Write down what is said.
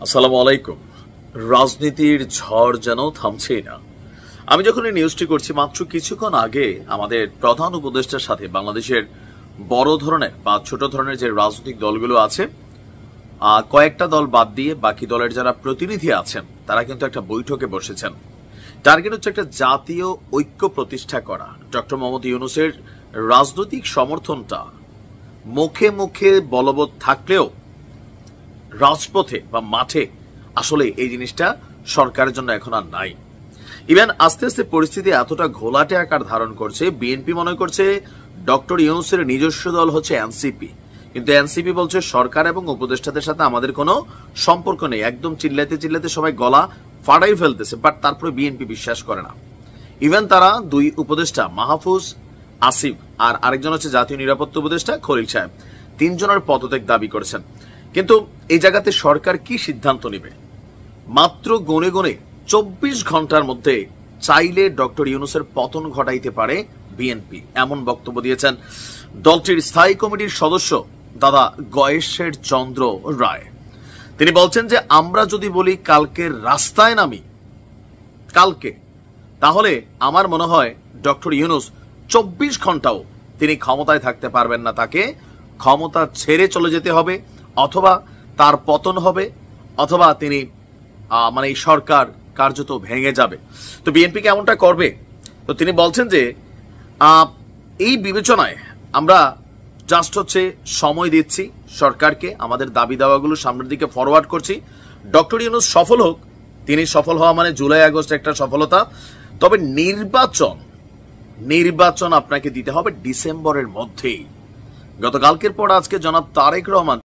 আসসালামু আলাইকুম। রাজনীতির ঝড় যেন থামছেই না। আমি যখন এই নিউজটি করছি মাত্র কিছুক্ষণ আগে আমাদের প্রধান উপদেষ্টার সাথে বাংলাদেশের বড় ধরনের বা ছোট ধরনের যে রাজনৈতিক দলগুলো আছে কয়েকটা দল বাদ দিয়ে বাকি দলের যারা প্রতিনিধি আছেন তারা কিন্তু একটা বৈঠকে বসেছেন। টার্গেট হচ্ছে একটা জাতীয় ঐক্য প্রতিষ্ঠা করা। ডক্টর মোহাম্মদ ইউনূসের রাজনৈতিক সমর্থনটা মুখে মুখে বলবৎ থাকলেও রাজপথে বা মাঠে আসলে এই জিনিসটা সরকারের জন্য এখন আর নাই। ইভেন আস্তে আস্তে পরিস্থিতি এতটা ঘোলাটে আকার ধারণ করছে, বিএনপি মনে করছে ডক্টর ইউনূসের নিজস্ব দল হচ্ছে এনসিপি, কিন্তু এনসিপি বলছে সরকার এবং উপদেষ্টাদের সাথে আমাদের কোনো সম্পর্ক নেই। একদম চিল্লাতে চিল্লাতে সবাই গলা ফাটাই ফেলতেছে, বাট তারপরে বিএনপি বিশ্বাস করে না। ইভেন তারা দুই উপদেষ্টা মাহফুজ আসিফ আর আরেকজন হচ্ছে জাতীয় নিরাপত্তা উপদেষ্টা খলিল সাহেব, তিনজনের পদত্যাগ দাবি করেছেন। কিন্তু এই জায়গাতে সরকার কি সিদ্ধান্ত নেবে? মাত্র গনে গনে 24 ঘন্টার মধ্যে চাইলে ডক্টর ইউনূসের পতন ঘটাইতে পারে বিএনপি, এমন বক্তব্য দিয়েছেন দলটির স্থায়ী কমিটির সদস্য দাদা গয়েশের চন্দ্র রায়। তিনি বলছেন যে আমরা যদি বলি কালকে রাস্তায় নামি কালকে, তাহলে আমার মনে হয় ডক্টর ইউনূস 24 ঘন্টাও তিনি ক্ষমতায় থাকতে পারবেন না। তাকে ক্ষমতা ছেড়ে চলে যেতে হবে, অথবা তার পতন হবে, অথবা তিনি এই সরকার কার্যত ভেঙে যাবে। তো বিএনপি কেমনটা করবে? তো তিনি বলছেন যে এই বিবেচনায় আমরা জাস্ট হচ্ছে সময় দিচ্ছি সরকারকে, আমাদের দাবি দাওয়াগুলো সামনের দিকে ফরওয়ার্ড করছি। ডক্টর ইউনূস সফল হোক, তিনি সফল হওয়া মানে জুলাই আগস্ট একটা সফলতা। তবে নির্বাচন আপনাকে দিতে হবে ডিসেম্বরের মধ্যেই। গতকালকের পর আজকে জনাব তারেক রহমান